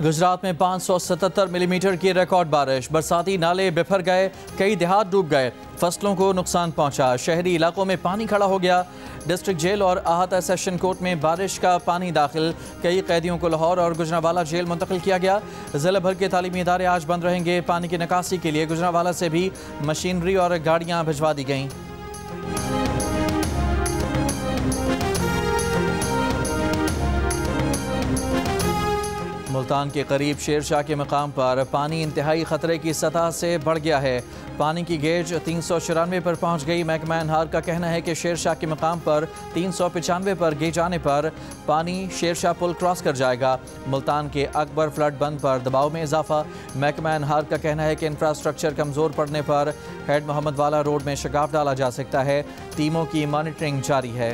गुजरात में 577 मिलीमीटर की रिकॉर्ड बारिश, बरसाती नाले बिफर गए, कई देहात डूब गए, फसलों को नुकसान पहुंचा, शहरी इलाकों में पानी खड़ा हो गया। डिस्ट्रिक्ट जेल और आहता सेशन कोर्ट में बारिश का पानी दाखिल, कई कैदियों को लाहौर और गुजरांवाला जेल मुंतकिल किया गया। जिला भर के तालीमी इदारे आज बंद रहेंगे। पानी की निकासी के लिए गुजरांवाला से भी मशीनरी और गाड़ियाँ भिजवा दी गईं। मुल्तान के करीब शेरशाह के मकाम पर पानी इंतहाई ख़तरे की सतह से बढ़ गया है। पानी की गेज 394 पर पहुंच गई। महकमा एनहार का कहना है कि शेरशाह के मकाम पर 395 पर गेज आने पर पानी शेरशाह पुल क्रॉस कर जाएगा। मुल्तान के अकबर फ्लड बंद पर दबाव में इजाफा। महकमा एनहार का कहना है कि इंफ्रास्ट्रक्चर कमज़ोर पड़ने पर हेड मोहम्मद वाला रोड में शगाफ डाला जा सकता है। टीमों की मॉनिटरिंग जारी है।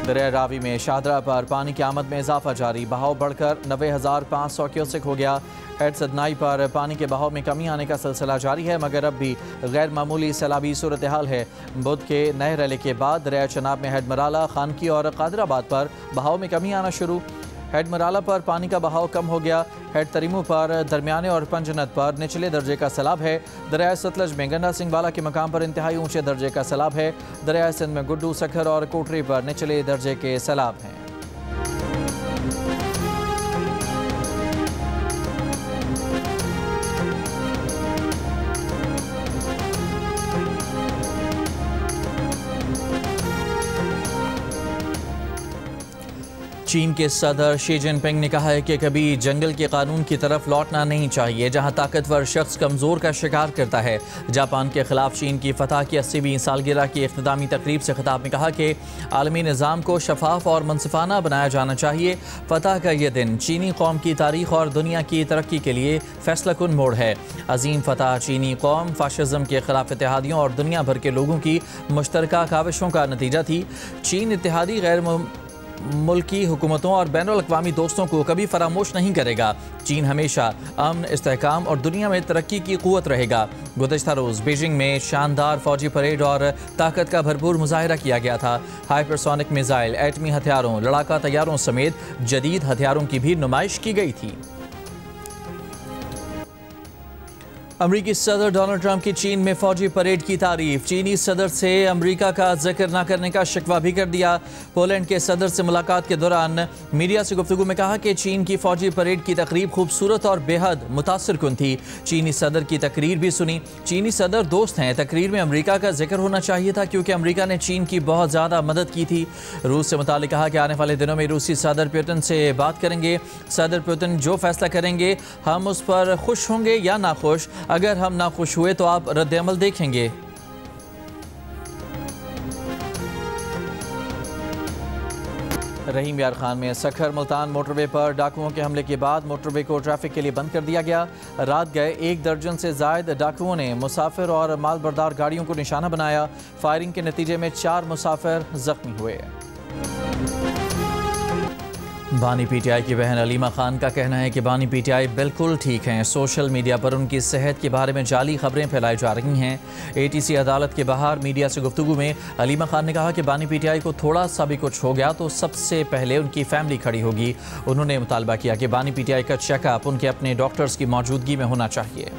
दरिया रावी में शाहदरा पर पानी की आमद में इजाफा जारी, बहाव बढ़कर 90,500 क्यूसेक हो गया। हेड सदनाई पर पानी के बहाव में कमी आने का सिलसिला जारी है, मगर अब भी गैर मामूली सैलाबी सूरत हाल है। बुध के नए रैली के बाद दरिया चनाब में हेड मराला, खानकी और कादराबाद पर बहाव में कमी आना शुरू। हेड मराला पर पानी का बहाव कम हो गया। हेड तरीमू पर दरमियाने और पंजनत पर निचले दर्जे का सैलाब है। दरिया सतलज में गंडा सिंह वाला के मकाम पर इंतहाई ऊंचे दर्जे का सैलाब है। दरिया सिंध में गुड्डू, सखर और कोटरी पर निचले दर्जे के सैलाब हैं। चीन के सदर शी जिनपिंग ने कहा है कि कभी जंगल के कानून की तरफ लौटना नहीं चाहिए जहां ताकतवर शख्स कमज़ोर का शिकार करता है। जापान के खिलाफ चीन की फतह की 80वीं सालगिरह की इख्तितामी तकरीब से खिताब में कहा कि आलमी निज़ाम को शफाफ और मुनसिफाना बनाया जाना चाहिए। फतह का यह दिन चीनी कौम की तारीख और दुनिया की तरक्की के लिए फैसला कुन मोड़ है। अजीम फतह चीनी कौम फाशिज़म के खिलाफ इत्तेहादियों और दुनिया भर के लोगों की मुश्तरका काविशों का नतीजा थी। चीन इत्तेहादी गैर मुल्की हुकूमतों और बैनुल-अक़वामी दोस्तों को कभी फरामोश नहीं करेगा। चीन हमेशा अमन, इस्तेहकाम और दुनिया में तरक्की की क़ुव्वत रहेगा। गुज़श्ता रोज़ बीजिंग में शानदार फौजी परेड और ताकत का भरपूर मुजाहिरा किया गया था। हाइपरसोनिक मिसाइल, एटमी हथियारों, लड़ाका तैयारों समेत जदीद हथियारों की भी नुमाइश की गई थी। अमरीकी सदर डोनाल्ड ट्रंप की चीन में फौजी परेड की तारीफ। चीनी सदर से अमरीका का जिक्र न करने का शिकवा भी कर दिया। पोलैंड के सदर से मुलाकात के दौरान मीडिया से गुफ्तगू में कहा कि चीन की फौजी परेड की तकरीब खूबसूरत और बेहद मुतासिर कुन थी। चीनी सदर की तकरीर भी सुनी। चीनी सदर दोस्त हैं। तकरीर में अमरीका का जिक्र होना चाहिए था क्योंकि अमरीका ने चीन की बहुत ज़्यादा मदद की थी। रूस से मुतालिक कहा कि आने वाले दिनों में रूसी सदर पुतिन से बात करेंगे। सदर पुतिन जो फैसला करेंगे हम उस पर खुश होंगे या नाखुश। अगर हम ना खुश हुए तो आप रद्द-ए-अमल देखेंगे। रहीम यार खान में सखर मुल्तान मोटरवे पर डाकुओं के हमले के बाद मोटरवे को ट्रैफिक के लिए बंद कर दिया गया। रात गए 1 दर्जन से जायद डाकुओं ने मुसाफिर और मालबरदार गाड़ियों को निशाना बनाया। फायरिंग के नतीजे में 4 मुसाफिर जख्मी हुए। बानी पीटीआई की बहन अलीमा खान का कहना है कि बानी पीटीआई बिल्कुल ठीक हैं। सोशल मीडिया पर उनकी सेहत के बारे में जाली खबरें फैलाई जा रही हैं। एटीसी अदालत के बाहर मीडिया से गुफ्तगू में अलीमा खान ने कहा कि बानी पीटीआई को थोड़ा सा भी कुछ हो गया तो सबसे पहले उनकी फैमिली खड़ी होगी। उन्होंने मुतालबा किया कि बानी पीटीआई का चेकअप उनके अपने डॉक्टर्स की मौजूदगी में होना चाहिए।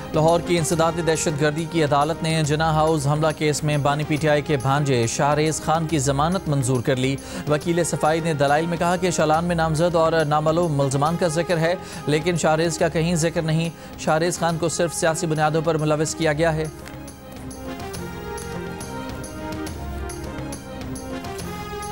लाहौर की इंसदादी दहशतगर्दी की अदालत ने जिना हाउस हमला केस में बानी पीटीआई के भांजे शाहरेज खान की जमानत मंजूर कर ली। वकील सफाई ने दलाइल में कहा कि चालान में नामजद और नामालूम मुल्ज़मान का जिक्र है, लेकिन शाहरेज का कहीं जिक्र नहीं। शाहरेज खान को सिर्फ सियासी बुनियादों पर मुलविस किया गया है।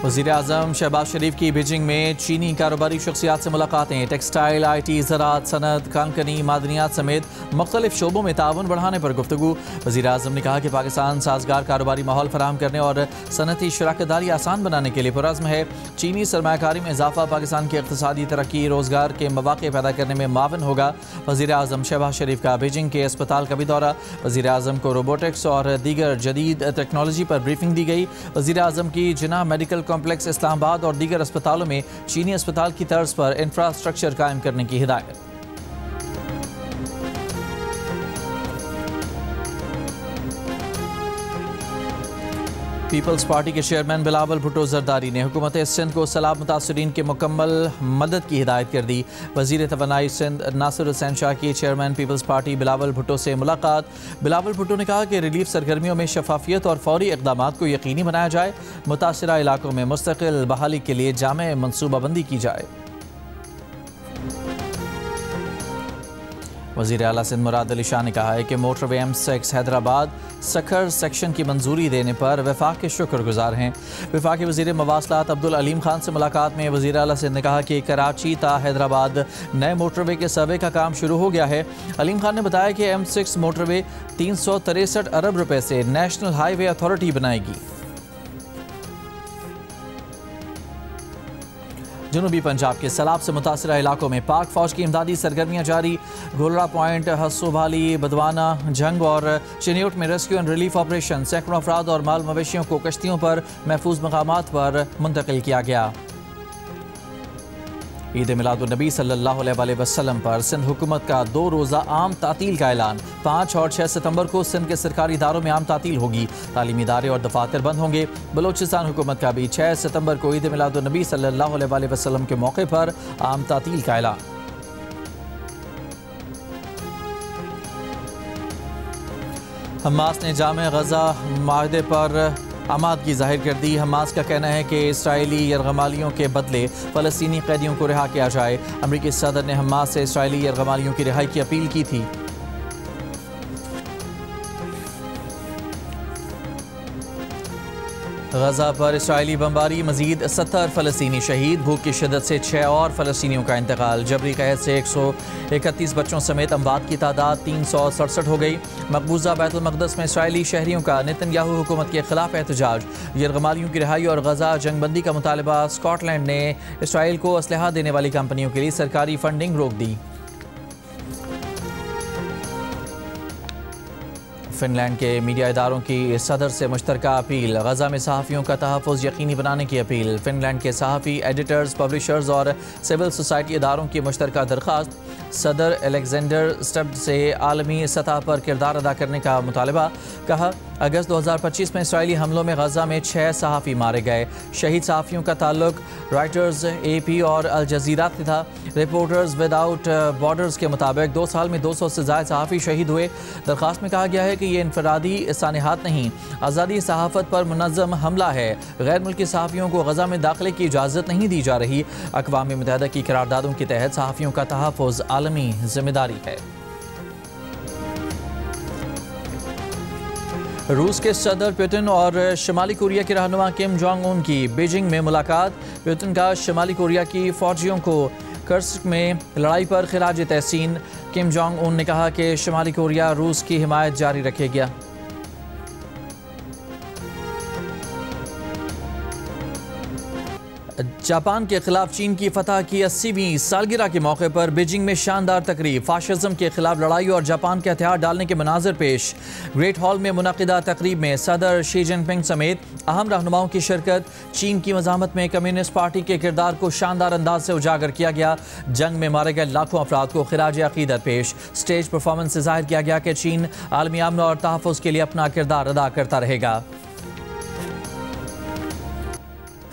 वज़ीर आज़म शहबाज शरीफ की बीजिंग में चीनी कारोबारी शख्सियात से मुलाकातें। टेक्सटाइल, IT, ज़राअत, सनत, कानकनी, मादनियात समेत मुख्तलिफ शोबों में ताउन बढ़ाने पर गुफ्तगू। वज़ीर आज़म ने कहा कि पाकिस्तान साजगार कारोबारी माहौल फराहम करने और सनती शराकतदारी आसान बनाने के लिए पुरज़्म है। चीनी सरमायाकारी में इजाफा पाकिस्तान की इक़्तिसादी तरक्की, रोज़गार के मौक़े पैदा करने में मावन होगा। वज़ीर आज़म शहबाज शरीफ का बीजिंग के अस्पताल का भी दौरा। वज़ीर आज़म को रोबोटिक्स और दीगर जदीद टेक्नोलॉजी पर ब्रीफिंग दी गई। वज़ीर आज़म की जिना मेडिकल कॉम्प्लेक्स इस्लामाबाद और दीगर अस्पतालों में चीनी अस्पताल की तर्ज पर इंफ्रास्ट्रक्चर कायम करने की हिदायत। पीपल्स पार्टी के चेयरमैन बिलावल भुट्टो जरदारी ने हुकूमत सिंध को सैलाब मुतासरीन की मुकम्मल मदद की हिदायत कर दी। वज़ीर तवानाई सिंध नासिर हुसैन शाह की चेयरमैन पीपल्स पार्टी बिलावल भुट्टो से मुलाकात। बिलावल भुट्टो ने कहा कि रिलीफ सरगर्मियों में शफाफियत और फौरी इक़दाम को यकीनी बनाया जाए। मुतासरा इलाकों में मुस्तकिल बहाली के लिए जामे मनसूबाबंदी की जाए। वज़ीर आला सिंध मुराद अली शाह ने कहा है कि motorway M6 Hyderabad Sukkur section की मंजूरी देने पर वफाक के शुक्रगुजार हैं। वफाकी वज़ीर मवासलात अब्दुल अलीम खान से मुलाकात में वज़ीर आला सिंध ने कहा कि कराची ता हैदराबाद नए मोटरवे के सर्वे का काम शुरू हो गया है। अलीम खान ने बताया कि M6 मोटरवे 363 अरब रुपए से नेशनल हाईवे अथॉरिटी बनाएगी। जनूबी पंजाब के सैलाब से मुतासरा इलाकों में पाक फौज की इमदादी सरगर्मियाँ जारी। गोलरा पॉइंट, हस्सोभाली, बदवाना, जंग और चिन्योट में रेस्क्यू एंड रिलीफ ऑपरेशन। सैकड़ों अफराद और माल मवेशियों को कश्तियों पर महफूज मकामात पर मुंतकिल किया गया। ईद मिलादुन्नबी सल्लल्लाहु अलैहि वसल्लम पर सिंध हुकूमत का 2 रोज़ा आम तातील का ऐलान। 5 और 6 सितंबर को सिंध के सरकारी इदारों में आम तातील होगी। तालीमी इदारे और दफातर बंद होंगे। बलोचिस्तान हुकूमत का भी 6 सितंबर को ईद मिलादुन्नबी सल्लल्लाहु अलैहि वसल्लम के मौके पर आम तातील का ऐलान। हमास ने जामे गजा माहदे पर आमादगी जाहिर कर दी। हमास का कहना है कि इसराइली यरगमालियों के बदले फ़लस्तीनी कैदियों को रिहा किया जाए। अमरीकी सदर ने हमास से इसराइली यरगमालियों की रिहाई की अपील की थी। गजा पर इसराइली बमबारी, मजीद 70 फ़लस्तीनी शहीद। भूख की शिद्दत से 6 और फ़लस्तीनियों का इंतकाल। जबरी कहत से 131 बच्चों समेत अमवात की तादाद 367 हो गई। मकबूजा बैतुल मक़दस में इसराइली शहरियों का नेतन्याहू हुकूमत के खिलाफ एहतजाज। यरगमालियों की रिहाई और गजा जंगबंदी का मुतालबा। स्कॉटलैंड ने इसराइल को असलहा देने वाली कंपनियों के लिए सरकारी फंडिंग रोक दी। फिनलैंड के मीडिया इदारों की सदर से मुश्तरका अपील। गजा में सहाफ़ियों का तहफ़्फ़ुज़ यकीनी बनाने की अपील। फिनलैंड के सहाफ़ी, एडिटर्स, पब्लिशर्स और सिविल सोसाइटी इदारों की मुश्तरका दरख्वास्त। सदर अलेक्जेंडर स्टब्ब से आलमी सतह पर किरदार अदा करने का मुतालबा। कहा, अगस्त 2025 में इसराइली हमलों में गजा में 6 सहाफ़ी मारे गए। शहीद सहाफ़ियों का ताल्लुक रॉयटर्स, AP और अल जज़ीरा से था। रिपोर्टर्स विदाउट बॉर्डर्स के मुताबिक 2 साल में 200 से ज़ायद सहाफ़ी शहीद हुए। दरख्वास्त में कहा गया है कि ये इनफरादी सानिहात नहीं, आज़ादी सहाफ़त पर मुनज़्ज़म हमला है। गैर मुल्की सहाफ़ियों को गजा में दाखिले की इजाज़त नहीं दी जा रही। अक़वाम मुत्तहिदा की करारदादों के तहत सहाफ़ियों का तहफ़्फ़ुज़ आलमी ज़िम्मेदारी है। रूस के सदर पुतिन और शुमाली कोरिया के रहनुमा किम जोंग उन की बीजिंग में मुलाकात। पुतिन का शुमाली कोरिया की फ़ौजियों को कर्स्क में लड़ाई पर खिराज तहसीन। किम जोंग उन ने कहा कि शुमाली कोरिया रूस की हिमायत जारी रखेगा। जापान के खिलाफ चीन की फतह की 80वीं सालगिरह के मौके पर बीजिंग में शानदार तकरीब। फाशिज्म के खिलाफ लड़ाई और जापान के हथियार डालने के मनाजिर पेश। ग्रेट हॉल में मुनक़िदा तकरीब में सदर शी जिनपिंग समेत अहम रहनुमाओं की शिरकत। चीन की मज़ामत में कम्युनिस्ट पार्टी के किरदार को शानदार अंदाज से उजागर किया गया। जंग में मारे गए लाखों अफराद को खिराज अक़ीदत पेश। स्टेज परफॉर्मेंस से ज़ाहिर किया गया कि चीन आलमी अमन और तहफ़्फ़ुज़ के लिए अपना किरदार अदा करता रहेगा।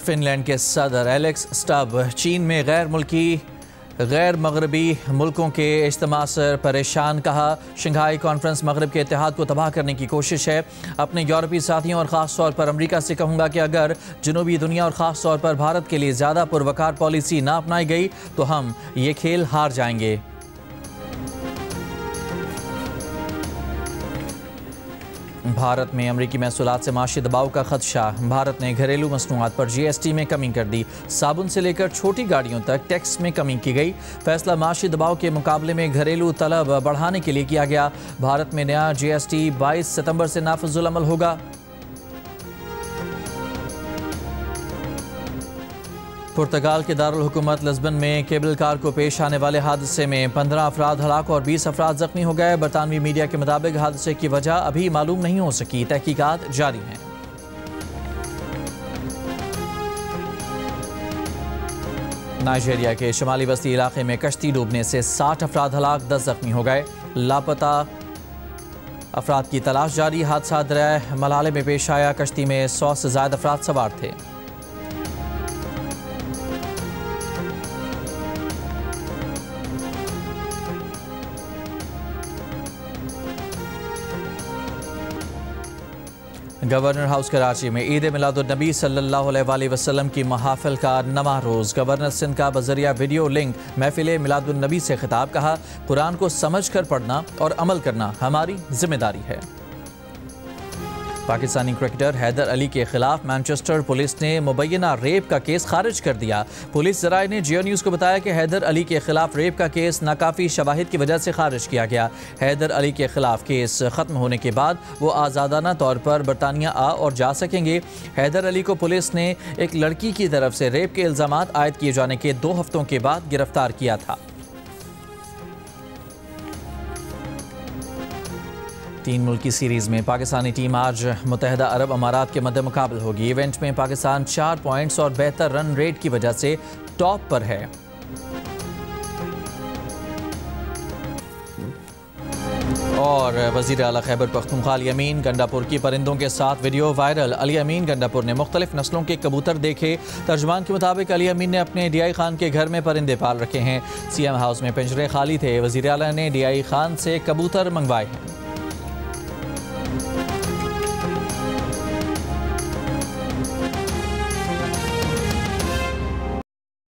फिनलैंड के सदर एलेक्स स्टब चीन में गैर मगरबी मुल्कों के इज्तिमा से परेशान। कहा, शंघाई कॉन्फ्रेंस मगरब के इत्तेहाद को तबाह करने की कोशिश है। अपने यूरोपीय साथियों और ख़ास तौर पर अमरीका से कहूँगा कि अगर जनूबी दुनिया और ख़ास तौर पर भारत के लिए ज़्यादा पुरवकार पॉलिसी ना अपनाई गई तो हम ये खेल हार जाएंगे। भारत में अमरीकी महसूलात से माशी दबाव का खदशा। भारत ने घरेलू मसनूआत पर GST में कमी कर दी। साबुन से लेकर छोटी गाड़ियों तक टैक्स में कमी की गई। फैसला माशी दबाव के मुकाबले में घरेलू तलब बढ़ाने के लिए किया गया। भारत में नया GST 22 सितंबर से नाफिजुल अमल होगा। पुर्तगाल के दारुल हुकूमत लिस्बन में केबल कार को पेश आने वाले हादसे में 15 अफराद हलाक और 20 अफराद जख्मी हो गए। बरतानवी मीडिया के मुताबिक हादसे की वजह अभी मालूम नहीं हो सकी। तहकीकात जारी हैं। नाइजीरिया के शुमाली वस्ती इलाके में कश्ती डूबने से 60 अफराद हलाक, 10 जख्मी हो गए। लापता अफराद की तलाश जारी। हादसा दरिया मलाले में पेश आया। कश्ती में 100 से ज्यादा अफराद सवार थे। गवर्नर हाउस कराची में ईद मिलादुन्नबी सल्लल्लाहु अलैहि वसल्लम की महाफिल का नवा रोज़। गवर्नर सिंध का बजरिया वीडियो लिंक महफिल मिलादुन्नबी से खिताब। कहा, कुरान को समझ कर पढ़ना और अमल करना हमारी जिम्मेदारी है। पाकिस्तानी क्रिकेटर हैदर अली के खिलाफ मैनचेस्टर पुलिस ने मुबैना रेप का केस खारिज कर दिया। पुलिस ज़राए ने जियो न्यूज़ को बताया कि हैदर अली के खिलाफ रेप का केस नाकाफी शवाहिद की वजह से खारिज किया गया। हैदर अली के खिलाफ केस ख़त्म होने के बाद वो आज़ादाना तौर पर बरतानिया आ और जा सकेंगे। हैदर अली को पुलिस ने एक लड़की की तरफ से रेप के इल्ज़ामात आयद किए जाने के 2 हफ्तों के बाद गिरफ्तार किया था। 3 मुल्की सीरीज़ में पाकिस्तानी टीम आज मुत्तहिदा अरब अमारात के मद्दे मुकाबल होगी। इवेंट में पाकिस्तान 4 पॉइंट्स और बेहतर रन रेट की वजह से टॉप पर है। और वज़ीर आला खैबर पख्तूनख्वा अली अमीन गंडापुर की परिंदों के साथ वीडियो वायरल। अली अमीन गंडापुर ने मुख्तलिफ नस्लों के कबूतर देखे। तर्जमान के मुताबिक अली अमीन ने अपने DI खान के घर में परिंदे पाल रखे हैं। CM हाउस में पिंजरे खाली थे। वज़ीर आला ने DI खान से कबूतर मंगवाए हैं।